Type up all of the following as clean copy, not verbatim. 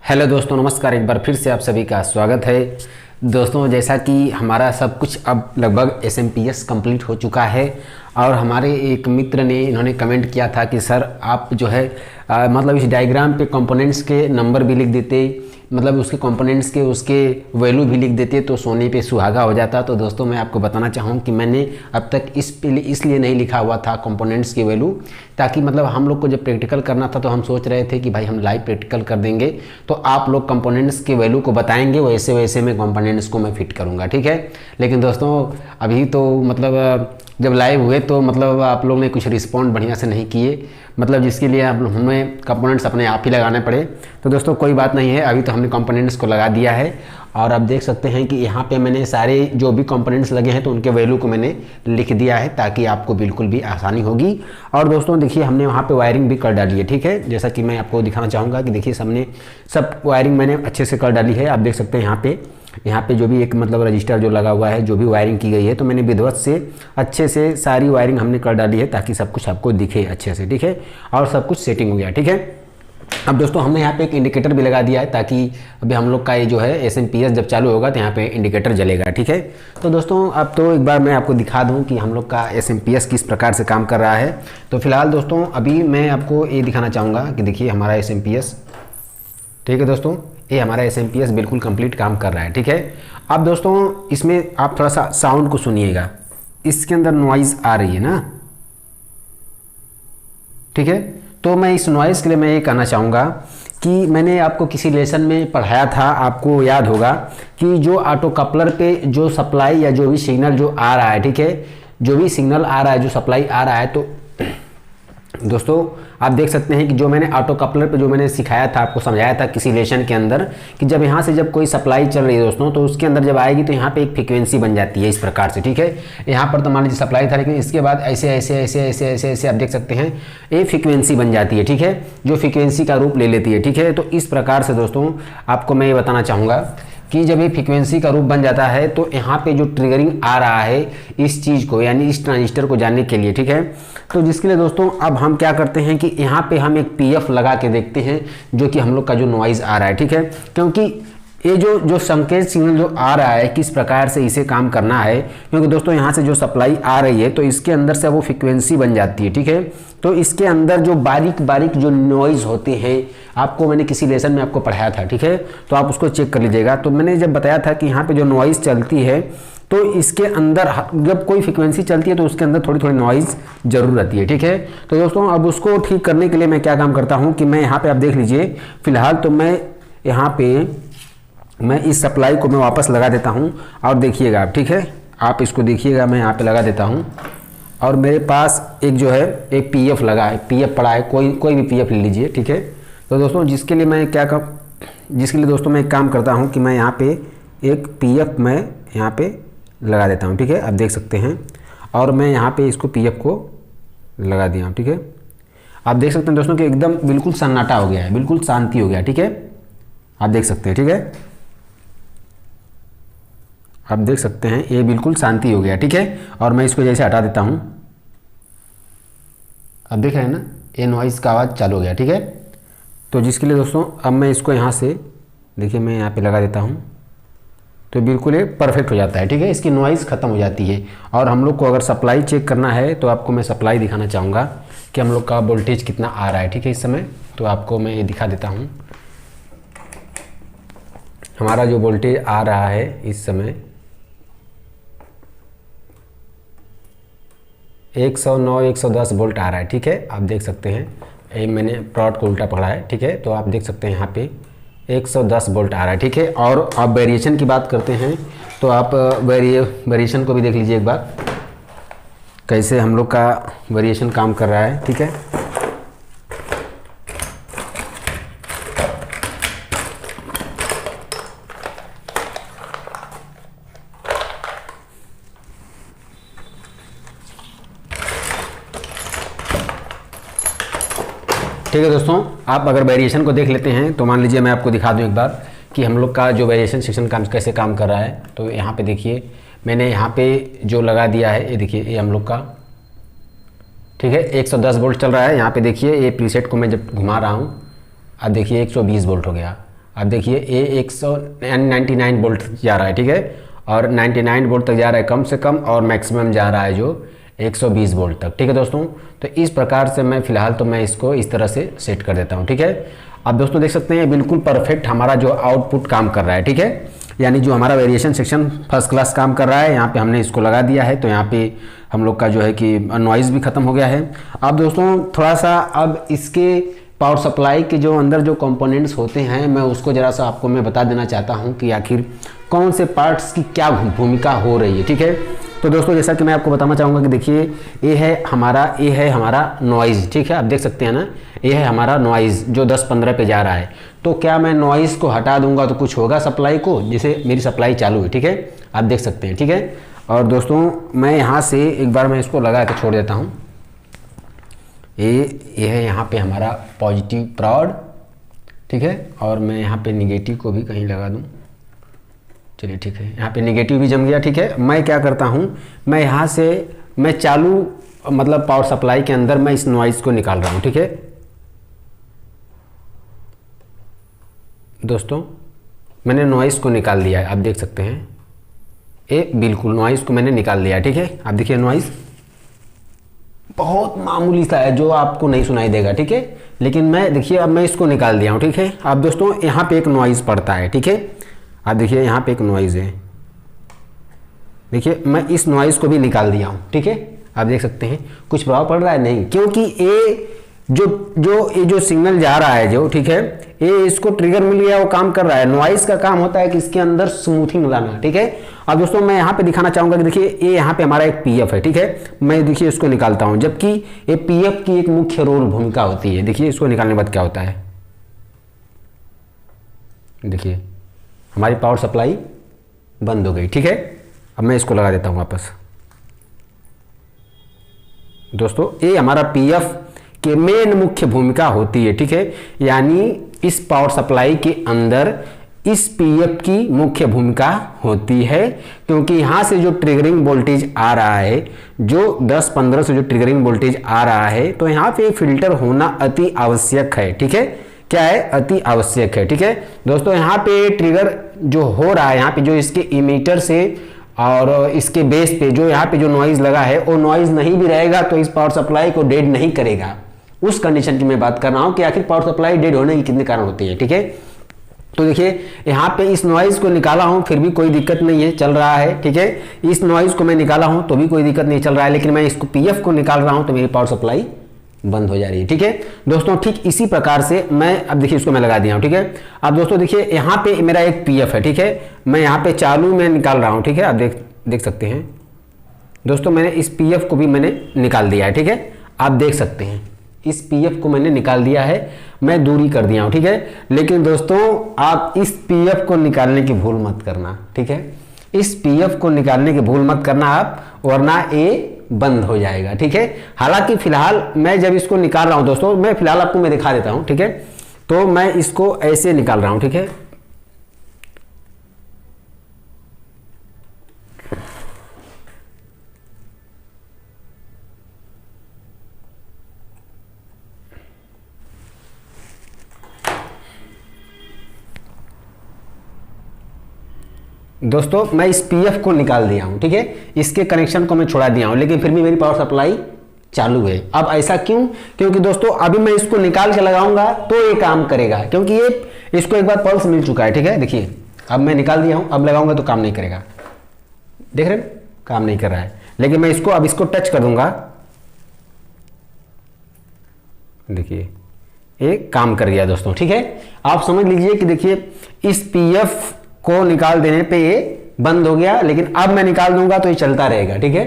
Hello दोस्तों, नमस्कार। एक बार फिर से आप सभी का स्वागत है। दोस्तों, जैसा कि हमारा सब कुछ अब लगभग SMPS कंप्लीट हो चुका है और हमारे एक मित्र ने इन्होंने कमेंट किया था कि सर आप जो है मतलब इस डायग्राम पे कंपोनेंट्स के नंबर भी लिख देते, मतलब उसके कंपोनेंट्स के उसके वैल्यू भी लिख देते तो सोने पे सुहागा हो जाता। तो दोस्तों, मैं आपको बताना चाहूँ कि मैंने अब तक इसलिए नहीं लिखा हुआ था कंपोनेंट्स की वैल्यू, ताकि मतलब हम लोग को जब प्रैक्टिकल करना था तो हम सोच रहे थे कि भाई हम लाइव प्रैक्टिकल कर देंगे तो आप लोग कंपोनेंट्स के वैल्यू को बताएंगे, वैसे वैसे मैं कंपोनेंट्स को मैं फिट करूँगा, ठीक है। लेकिन दोस्तों अभी तो मतलब जब लाइव हुए तो मतलब आप लोग ने कुछ रिस्पॉन्ड बढ़िया से नहीं किए, मतलब जिसके लिए आप हमें कंपोनेंट्स अपने आप ही लगाने पड़े। तो दोस्तों कोई बात नहीं है, अभी तो हमने कंपोनेंट्स को लगा दिया है और आप देख सकते हैं कि यहाँ पे मैंने सारे जो भी कंपोनेंट्स लगे हैं तो उनके वैल्यू को मैंने लिख दिया है ताकि आपको बिल्कुल भी आसानी होगी। और दोस्तों देखिए, हमने वहाँ पे वायरिंग भी कर डाली है, ठीक है। जैसा कि मैं आपको दिखाना चाहूँगा कि देखिए हमने सब वायरिंग मैंने अच्छे से कर डाली है। आप देख सकते हैं यहाँ पे जो भी एक मतलब रजिस्टर जो लगा हुआ है, जो भी वायरिंग की गई है, तो मैंने विधिवत से अच्छे से सारी वायरिंग हमने कर डाली है ताकि सब कुछ आपको दिखे अच्छे से, ठीक है। और सब कुछ सेटिंग हो गया, ठीक है। अब दोस्तों हमने यहाँ पे एक इंडिकेटर भी लगा दिया है ताकि अभी हम लोग का ये जो है SMPS जब चालू होगा तो यहाँ पे इंडिकेटर जलेगा, ठीक है। तो दोस्तों अब तो एक बार मैं आपको दिखा दूँ कि हम लोग का SMPS किस प्रकार से काम कर रहा है। तो फिलहाल दोस्तों अभी मैं आपको ये दिखाना चाहूँगा कि देखिए हमारा SMPS, ठीक है दोस्तों, ये हमारा SMPS बिल्कुल कंप्लीट काम कर रहा है, ठीक है। अब दोस्तों इसमें आप थोड़ा सा साउंड को सुनिएगा, इसके अंदर नॉइज़ आ रही है ना, ठीक है। तो मैं इस नॉइज़ के लिए मैं ये कहना चाहूँगा कि मैंने आपको किसी लेसन में पढ़ाया था, आपको याद होगा कि जो ऑटो कपलर पे जो सप्लाई या जो भी सिग्नल जो आ रहा है, ठीक है, जो भी सिग्नल आ रहा है, जो सप्लाई आ रहा है, तो दोस्तों आप देख सकते हैं कि जो मैंने ऑटो कपलर पे जो मैंने सिखाया था, आपको समझाया था किसी लेसन के अंदर कि जब यहाँ से जब कोई सप्लाई चल रही है दोस्तों, तो उसके अंदर जब आएगी तो यहाँ पे एक फ्रीक्वेंसी बन जाती है इस प्रकार से, ठीक है। यहाँ पर तो मान लीजिए सप्लाई था, लेकिन इसके बाद ऐसे ऐसे ऐसे ऐसे ऐसे ऐसे आप देख सकते हैं ये फ्रीक्वेंसी बन जाती है, ठीक है, जो फ्रीक्वेंसी का रूप ले लेती है, ठीक है। तो इस प्रकार से दोस्तों आपको मैं ये बताना चाहूँगा कि जब ये फ्रीक्वेंसी का रूप बन जाता है तो यहाँ पे जो ट्रिगरिंग आ रहा है इस चीज़ को, यानी इस ट्रांजिस्टर को जानने के लिए, ठीक है। तो जिसके लिए दोस्तों अब हम क्या करते हैं कि यहाँ पे हम एक PF लगा के देखते हैं जो कि हम लोग का जो नॉइज़ आ रहा है, ठीक है। क्योंकि ये जो संकेत सिग्नल जो आ रहा है किस प्रकार से इसे काम करना है, क्योंकि दोस्तों यहाँ से जो सप्लाई आ रही है तो इसके अंदर से वो फ्रीक्वेंसी बन जाती है, ठीक है। तो इसके अंदर जो बारीक बारीक जो नॉइज़ होते हैं, आपको मैंने किसी लेसन में आपको पढ़ाया था, ठीक है, तो आप उसको चेक कर लीजिएगा। तो मैंने जब बताया था कि यहाँ पे जो नॉइज़ चलती है तो इसके अंदर जब कोई फ्रीक्वेंसी चलती है तो उसके अंदर थोड़ी थोड़ी नॉइज़ जरूर रहती है, ठीक है। तो दोस्तों अब उसको ठीक करने के लिए मैं क्या काम करता हूँ कि मैं यहाँ पे आप देख लीजिए, फिलहाल तो मैं यहाँ पे मैं इस सप्लाई को मैं वापस लगा देता हूँ और देखिएगा आप, ठीक है, आप इसको देखिएगा, मैं यहाँ पे लगा देता हूँ और मेरे पास एक जो है एक PF लगा है, PF पड़ा है, कोई भी PF ले लीजिए, ठीक है। तो दोस्तों जिसके लिए दोस्तों मैं एक काम करता हूँ कि मैं यहाँ पे एक PF मैं यहाँ पे लगा देता हूँ, ठीक है, आप देख सकते हैं। और मैं यहाँ पे इसको PF को लगा दिया हूँ, ठीक है। आप देख सकते हैं दोस्तों कि एकदम बिल्कुल सन्नाटा हो गया है, बिल्कुल शांति हो गया, ठीक है, आप देख सकते हैं, ठीक है, आप देख सकते हैं ये बिल्कुल शांति हो गया, ठीक है। और मैं इसको जैसे हटा देता हूँ, अब देख रहे हैं ना, ये नॉइज़ का आवाज़ चालू हो गया, ठीक है। तो जिसके लिए दोस्तों अब मैं इसको यहाँ से देखिए मैं यहाँ पे लगा देता हूँ तो बिल्कुल ये परफेक्ट हो जाता है, ठीक है, इसकी नॉइज़ ख़त्म हो जाती है। और हम लोग को अगर सप्लाई चेक करना है तो आपको मैं सप्लाई दिखाना चाहूँगा कि हम लोग का वोल्टेज कितना आ रहा है, ठीक है, इस समय। तो आपको मैं ये दिखा देता हूँ, हमारा जो वोल्टेज आ रहा है इस समय 109 110 वोल्ट आ रहा है, ठीक है, आप देख सकते हैं। ये मैंने प्लॉट को उल्टा पकड़ा है, ठीक है, तो आप देख सकते हैं यहाँ पे 110 वोल्ट आ रहा है, ठीक है। और आप वेरिएशन की बात करते हैं तो आप वेरिएशन को भी देख लीजिए एक बार, कैसे हम लोग का वेरिएशन काम कर रहा है, ठीक है। ठीक है दोस्तों, आप अगर वेरिएशन को देख लेते हैं तो मान लीजिए मैं आपको दिखा दूं एक बार कि हम लोग का जो वेरिएशन सेक्शन काम कैसे काम कर रहा है। तो यहाँ पे देखिए मैंने यहाँ पे जो लगा दिया है, ये देखिए ये हम लोग का, ठीक है, 110 वोल्ट चल रहा है। यहाँ पे देखिए ये प्रीसेट को मैं जब घुमा रहा हूँ, अब देखिए 120 वोल्ट हो गया। अब देखिए ये 199 वोल्ट जा रहा है, ठीक है, और 99 वोल्ट तक जा रहा है कम से कम, और मैक्सिमम जा रहा है जो 120 वोल्ट तक, ठीक है दोस्तों। तो इस प्रकार से मैं फ़िलहाल तो मैं इसको इस तरह से सेट कर देता हूँ, ठीक है। अब दोस्तों देख सकते हैं बिल्कुल परफेक्ट हमारा जो आउटपुट काम कर रहा है, ठीक है, यानी जो हमारा वेरिएशन सेक्शन फर्स्ट क्लास काम कर रहा है। यहाँ पे हमने इसको लगा दिया है, तो यहाँ पे हम लोग का जो है कि नॉइज़ भी ख़त्म हो गया है। अब दोस्तों थोड़ा सा अब इसके पावर सप्लाई के जो अंदर जो कंपोनेंट्स होते हैं, मैं उसको ज़रा सा आपको मैं बता देना चाहता हूँ कि आखिर कौन से पार्ट्स की क्या भूमिका हो रही है, ठीक है। तो दोस्तों जैसा कि मैं आपको बताना चाहूँगा कि देखिए ये है हमारा नॉइज़, ठीक है, आप देख सकते हैं ना, ये है हमारा नॉइज़ जो 10-15 पे जा रहा है। तो क्या मैं नॉइज़ को हटा दूंगा तो कुछ होगा सप्लाई को, जैसे मेरी सप्लाई चालू है, ठीक है, आप देख सकते हैं, ठीक है। और दोस्तों मैं यहाँ से एक बार मैं इसको लगा के छोड़ देता हूँ। ये है यहाँ पे हमारा पॉजिटिव प्राउड, ठीक है, और मैं यहाँ पे निगेटिव को भी कहीं लगा दूँ, चलिए ठीक है, यहाँ पे निगेटिव भी जम गया, ठीक है। मैं क्या करता हूँ, मैं यहाँ से मैं चालू मतलब पावर सप्लाई के अंदर मैं इस नॉइज़ को निकाल रहा हूँ, ठीक है दोस्तों। मैंने नॉइज़ को निकाल दिया है, आप देख सकते हैं, ये बिल्कुल नॉइज़ को मैंने निकाल दिया है, ठीक है। आप देखिए नॉइज़ बहुत मामूली सा है जो आपको नहीं सुनाई देगा, ठीक है, लेकिन मैं देखिए अब मैं इसको निकाल दिया हूँ, ठीक है। अब दोस्तों यहाँ पे एक नॉइज़ पड़ता है, ठीक है, आप देखिए यहाँ पे एक नॉइज़ है, देखिए मैं इस नॉइज़ को भी निकाल दिया हूँ, ठीक है, आप देख सकते हैं कुछ प्रभाव पड़ रहा है नहीं, क्योंकि ये जो सिग्नल जा रहा है जो, ठीक है, ये इसको ट्रिगर मिल गया, वो काम कर रहा है। नॉइज़ का काम होता है कि इसके अंदर स्मूथिंग लाना, ठीक है। अब दोस्तों मैं यहाँ पे दिखाना चाहूँगा कि देखिए ये यहाँ पे हमारा एक पीएफ है, ठीक है, मैं देखिए इसको निकालता हूँ, जबकि ये पीएफ की एक मुख्य रोल भूमिका होती है। देखिए इसको निकालने के बाद क्या होता है, देखिए हमारी पावर सप्लाई बंद हो गई, ठीक है। अब मैं इसको लगा देता हूँ वापस। दोस्तों ये हमारा पीएफ के मेन मुख्य भूमिका होती है, ठीक है, यानी इस पावर सप्लाई के अंदर इस पीएफ की मुख्य भूमिका होती है, क्योंकि यहाँ से जो ट्रिगरिंग वोल्टेज आ रहा है, जो 10-15 से जो ट्रिगरिंग वोल्टेज आ रहा है, तो यहाँ पे फिल्टर होना अति आवश्यक है, ठीक है। क्या है, अति आवश्यक है, ठीक है दोस्तों। यहाँ पे ट्रिगर जो हो रहा है, यहाँ पे जो इसके इमीटर से और इसके बेस पे जो यहाँ पे जो नॉइज़ लगा है, वो नॉइज़ नहीं भी रहेगा तो इस पावर सप्लाई को डेड नहीं करेगा। उस कंडीशन की मैं बात कर रहा हूँ कि आखिर पावर सप्लाई डेड होने की कितने कारण होते हैं, ठीक है। तो देखिए यहाँ पे इस नॉइज़ को निकाला हूँ, फिर भी कोई दिक्कत नहीं है, चल रहा है, ठीक है। इस नॉइज़ को मैं निकाला हूँ तो भी कोई दिक्कत नहीं चल रहा है, लेकिन मैं इसको पीएफ को निकाल रहा हूँ तो मेरी पावर सप्लाई बंद हो जा रही है, ठीक है दोस्तों। ठीक इसी प्रकार से मैं अब देखिए इसको मैं लगा दिया हूँ, ठीक है। अब दोस्तों देखिए यहाँ पे मेरा एक पीएफ है, ठीक है, मैं यहाँ पे चालू में निकाल रहा हूँ, ठीक है, आप देख सकते हैं दोस्तों, मैंने इस पीएफ को भी मैंने निकाल दिया है, ठीक है, आप देख सकते हैं इस पीएफ को मैंने निकाल दिया है, मैं दूरी कर दिया हूँ, ठीक है। लेकिन दोस्तों आप इस पीएफ को निकालने की भूल मत करना, ठीक है, इस पीएफ को निकालने की भूल मत करना आप, वरना ये बंद हो जाएगा, ठीक है। हालांकि फिलहाल मैं जब इसको निकाल रहा हूं दोस्तों, मैं फिलहाल आपको मैं दिखा देता हूं, ठीक है। तो मैं इसको ऐसे निकाल रहा हूं, ठीक है, दोस्तों मैं इस पीएफ को निकाल दिया हूं, ठीक है, इसके कनेक्शन को मैं छोड़ा दिया हूं, लेकिन फिर भी मेरी पावर सप्लाई चालू है। अब ऐसा क्यों, क्योंकि दोस्तों अभी मैं इसको निकाल के लगाऊंगा तो ये काम करेगा, क्योंकि ये इसको एक बार पल्स मिल चुका है, ठीक है। देखिए अब मैं निकाल दिया हूं, अब लगाऊंगा तो काम नहीं करेगा, देख रहे हैं काम नहीं कर रहा है। लेकिन मैं इसको अब इसको टच कर दूंगा, देखिए ये काम कर गया दोस्तों, ठीक है। आप समझ लीजिए कि देखिए इस पीएफ को निकाल देने पे ये बंद हो गया, लेकिन अब मैं निकाल दूंगा तो ये चलता रहेगा, ठीक है।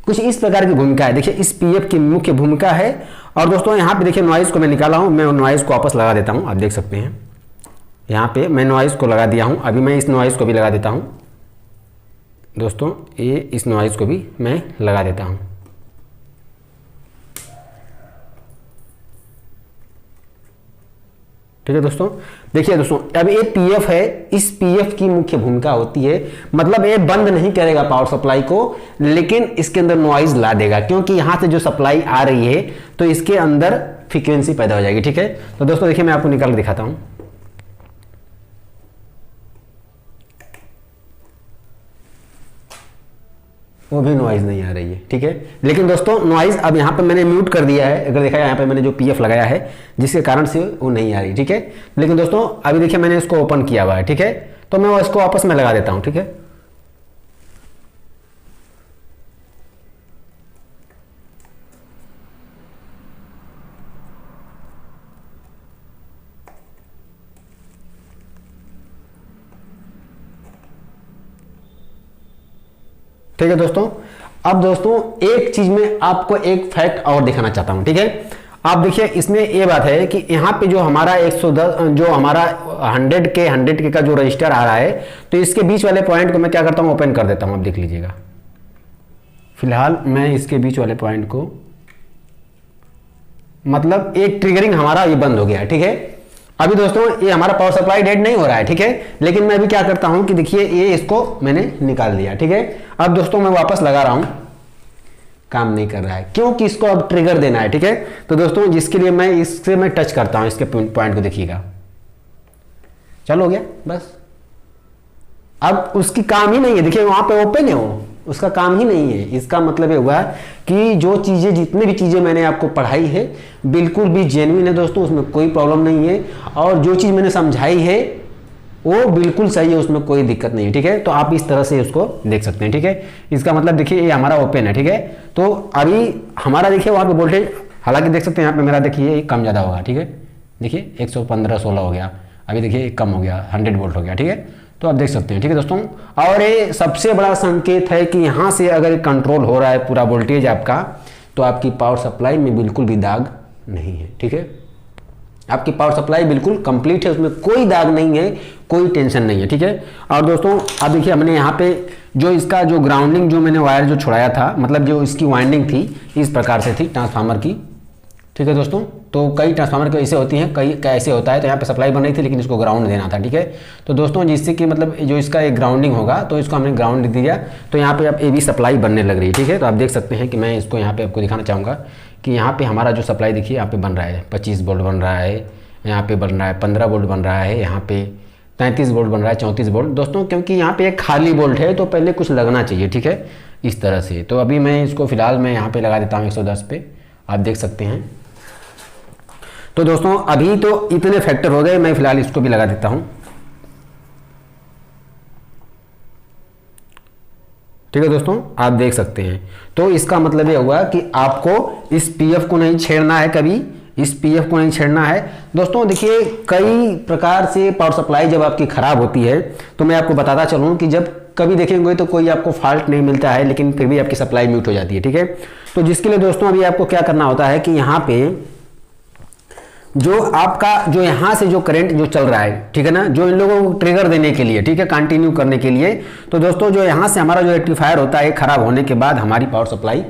कुछ इस प्रकार की भूमिका है, देखिए इस पीएफ की मुख्य भूमिका है। और दोस्तों यहाँ पे देखिए नॉइज़ को मैं निकाला हूँ, मैं नॉइज़ को वापस लगा देता हूँ, आप देख सकते हैं यहाँ पे मैं नॉइज़ को लगा दिया हूँ। अभी मैं इस नॉइज़ को भी लगा देता हूँ दोस्तों, ये इस नॉइज़ को भी मैं लगा देता हूँ, ठीक है दोस्तों। देखिए दोस्तों अब ये पीएफ है, इस पीएफ की मुख्य भूमिका होती है, मतलब ये बंद नहीं करेगा पावर सप्लाई को, लेकिन इसके अंदर नॉइज ला देगा, क्योंकि यहां से जो सप्लाई आ रही है तो इसके अंदर फ्रीक्वेंसी पैदा हो जाएगी, ठीक है। तो दोस्तों देखिए मैं आपको निकाल के दिखाता हूं, वो भी नॉइज़ नहीं आ रही है, ठीक है। लेकिन दोस्तों नॉइज़ अब यहाँ पे मैंने म्यूट कर दिया है, अगर देखा यहाँ पे मैंने जो पीएफ लगाया है जिसके कारण से वो नहीं आ रही, ठीक है। लेकिन दोस्तों अभी देखिए मैंने इसको ओपन किया हुआ है, ठीक है, तो मैं इसको वापस में लगा देता हूँ, ठीक है। ठीक है दोस्तों, अब दोस्तों एक चीज में आपको एक फैक्ट और दिखाना चाहता हूं, ठीक है। आप देखिए इसमें ये बात है कि यहाँ पे जो हमारा 110 जो हमारा 100 के का जो रजिस्टर आ रहा है, तो इसके बीच वाले पॉइंट को मैं क्या करता हूँ, ओपन कर देता हूँ। आप देख लीजिएगा, फिलहाल मैं इसके बीच वाले पॉइंट को, मतलब एक ट्रिगरिंग हमारा ये बंद हो गया है, ठीक है। अभी दोस्तों ये हमारा पावर सप्लाई डेड नहीं हो रहा है, ठीक है, लेकिन मैं अभी क्या करता हूं कि देखिए ये इसको मैंने निकाल दिया, ठीक है। अब दोस्तों मैं वापस लगा रहा हूं, काम नहीं कर रहा है क्योंकि इसको अब ट्रिगर देना है, ठीक है। तो दोस्तों जिसके लिए मैं इससे मैं टच करता हूं, इसके पॉइंट को देखिएगा, चलो हो गया बस। अब उसकी काम ही नहीं है, देखिए वहां पे ओपन है, वो उसका काम ही नहीं है। इसका मतलब ये हुआ कि जो चीज़ें, जितनी भी चीज़ें मैंने आपको पढ़ाई है बिल्कुल भी जेन्युइन है दोस्तों, उसमें कोई प्रॉब्लम नहीं है। और जो चीज़ मैंने समझाई है वो बिल्कुल सही है, उसमें कोई दिक्कत नहीं है, ठीक है। तो आप इस तरह से उसको देख सकते हैं, ठीक है। इसका मतलब देखिए ये हमारा ओपन है, ठीक है। तो अभी हमारा देखिए वहाँ पे वोल्टेज, हालांकि देख सकते हैं यहाँ पे मेरा देखिए कम ज़्यादा होगा, ठीक है। देखिए 115-16 हो गया, अभी देखिए कम हो गया, 100 वोल्ट हो गया, ठीक है। तो आप देख सकते हैं, ठीक है दोस्तों। और ये सबसे बड़ा संकेत है कि यहाँ से अगर कंट्रोल हो रहा है पूरा वोल्टेज आपका, तो आपकी पावर सप्लाई में बिल्कुल भी दाग नहीं है, ठीक है। आपकी पावर सप्लाई बिल्कुल कंप्लीट है, उसमें कोई दाग नहीं है, कोई टेंशन नहीं है, ठीक है। और दोस्तों अब देखिए हमने यहाँ पे जो इसका जो ग्राउंडिंग जो मैंने वायर जो छुड़ाया था, मतलब जो इसकी वाइंडिंग थी इस प्रकार से थी ट्रांसफार्मर की, ठीक है दोस्तों। तो कई ट्रांसफार्मर के ऐसे होती हैं, कई कैसे होता है, तो यहाँ पे सप्लाई बन रही थी लेकिन इसको ग्राउंड देना था, ठीक है। तो दोस्तों जिससे कि मतलब जो इसका एक ग्राउंडिंग होगा, तो इसको हमने ग्राउंड दे दिया, तो यहाँ पे अब ए बी सप्लाई बनने लग रही है, ठीक है। तो आप देख सकते हैं कि मैं इसको यहाँ पे आपको दिखाना चाहूँगा कि यहाँ पे हमारा जो सप्लाई देखिए यहाँ पे बन रहा है 25 वोल्ट बन रहा है, यहाँ पे बन रहा है 15 वोल्ट बन रहा है, यहाँ पे 33 वोल्ट बन रहा है, 34 वोल्ट दोस्तों, क्योंकि यहाँ पे एक खाली वोल्ट है तो पहले कुछ लगना चाहिए, ठीक है, इस तरह से। तो अभी मैं इसको फिलहाल मैं यहाँ पे लगा देता हूँ 110 पे, आप देख सकते हैं। तो दोस्तों अभी तो इतने फैक्टर हो गए, मैं फिलहाल इसको भी लगा देता हूं, ठीक है दोस्तों, आप देख सकते हैं। तो इसका मतलब ये हुआ कि आपको इस पीएफ को नहीं छेड़ना है, कभी इस पीएफ को नहीं छेड़ना है दोस्तों। देखिए कई प्रकार से पावर सप्लाई जब आपकी खराब होती है, तो मैं आपको बताता चलूं कि जब कभी देखेंगे तो कोई आपको फॉल्ट नहीं मिलता है, लेकिन फिर भी आपकी सप्लाई म्यूट हो जाती है, ठीक है। तो जिसके लिए दोस्तों अभी आपको क्या करना होता है कि यहाँ पे जो आपका जो यहाँ से जो करंट जो चल रहा है, ठीक है ना, जो इन लोगों को ट्रिगर देने के लिए, ठीक है, कंटिन्यू करने के लिए, तो दोस्तों जो यहाँ से हमारा जो रेक्टिफायर होता है खराब होने के बाद हमारी पावर सप्लाई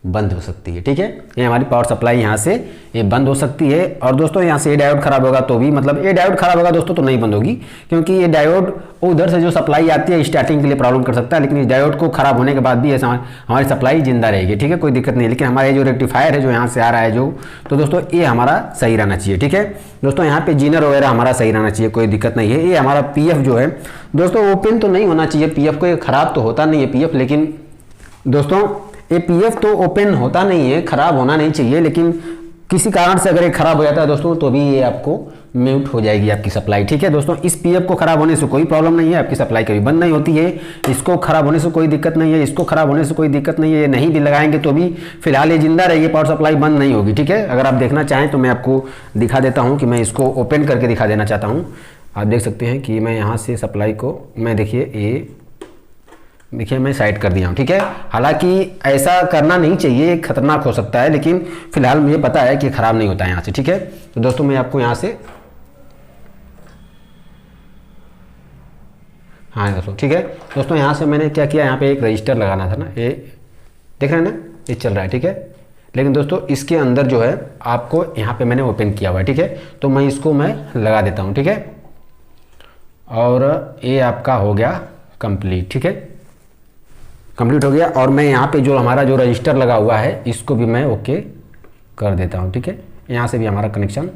बंद हो सकती है, ठीक है। ये हमारी पावर सप्लाई यहाँ से ये बंद हो सकती है। और दोस्तों यहाँ से ये डायोड खराब होगा तो भी, मतलब ये डायोड खराब होगा दोस्तों तो नहीं बंद होगी, क्योंकि ये डायोड उधर से जो सप्लाई आती है स्टार्टिंग के लिए प्रॉब्लम कर सकता है, लेकिन इस डायोड को खराब होने के बाद भी ऐसा हमारी सप्लाई जिंदा रहेगी, ठीक है, कोई दिक्कत नहीं। लेकिन हमारे जो रेक्टिफायर है जो यहाँ से आ रहा है जो, तो दोस्तों ये हमारा सही रहना चाहिए, ठीक है दोस्तों। यहाँ पे जीनर वगैरह हमारा सही रहना चाहिए, कोई दिक्कत नहीं है। ये हमारा पीएफ जो है दोस्तों ओपन तो नहीं होना चाहिए पीएफ को, खराब तो होता नहीं है पीएफ, लेकिन दोस्तों ये पीएफ तो ओपन होता नहीं है, खराब होना नहीं चाहिए, लेकिन किसी कारण से अगर ये खराब हो जाता है दोस्तों तो भी ये आपको म्यूट हो जाएगी आपकी सप्लाई, ठीक है दोस्तों। इस पीएफ को खराब होने से कोई प्रॉब्लम नहीं है, आपकी सप्लाई कभी बंद नहीं होती है, इसको खराब होने से कोई दिक्कत नहीं है, इसको खराब होने से कोई दिक्कत नहीं है। ये नहीं भी लगाएंगे तो भी फिलहाल ये जिंदा रहेगी, पावर सप्लाई बंद नहीं होगी, ठीक है। अगर आप देखना चाहें तो मैं आपको दिखा देता हूँ कि मैं इसको ओपन करके दिखा देना चाहता हूँ। आप देख सकते हैं कि मैं यहाँ से सप्लाई को मैं देखिए मैं साइड कर दिया हूँ, ठीक है। हालांकि ऐसा करना नहीं चाहिए, खतरनाक हो सकता है, लेकिन फिलहाल मुझे पता है कि खराब नहीं होता है यहाँ से, ठीक है। तो दोस्तों मैं आपको यहाँ से, हाँ दोस्तों ठीक है दोस्तों, यहाँ से मैंने क्या किया, यहाँ पे एक रजिस्टर लगाना था ना, ये देख रहे हैं ना, ये चल रहा है, ठीक है। लेकिन दोस्तों इसके अंदर जो है आपको यहाँ पे मैंने ओपन किया हुआ है, ठीक है। तो मैं इसको मैं लगा देता हूँ, ठीक है। और ये आपका हो गया कंप्लीट, ठीक है, कंप्लीट हो गया। और मैं यहाँ पे जो हमारा जो रजिस्टर लगा हुआ है इसको भी मैं ओके कर देता हूँ, ठीक है। यहाँ से भी हमारा कनेक्शन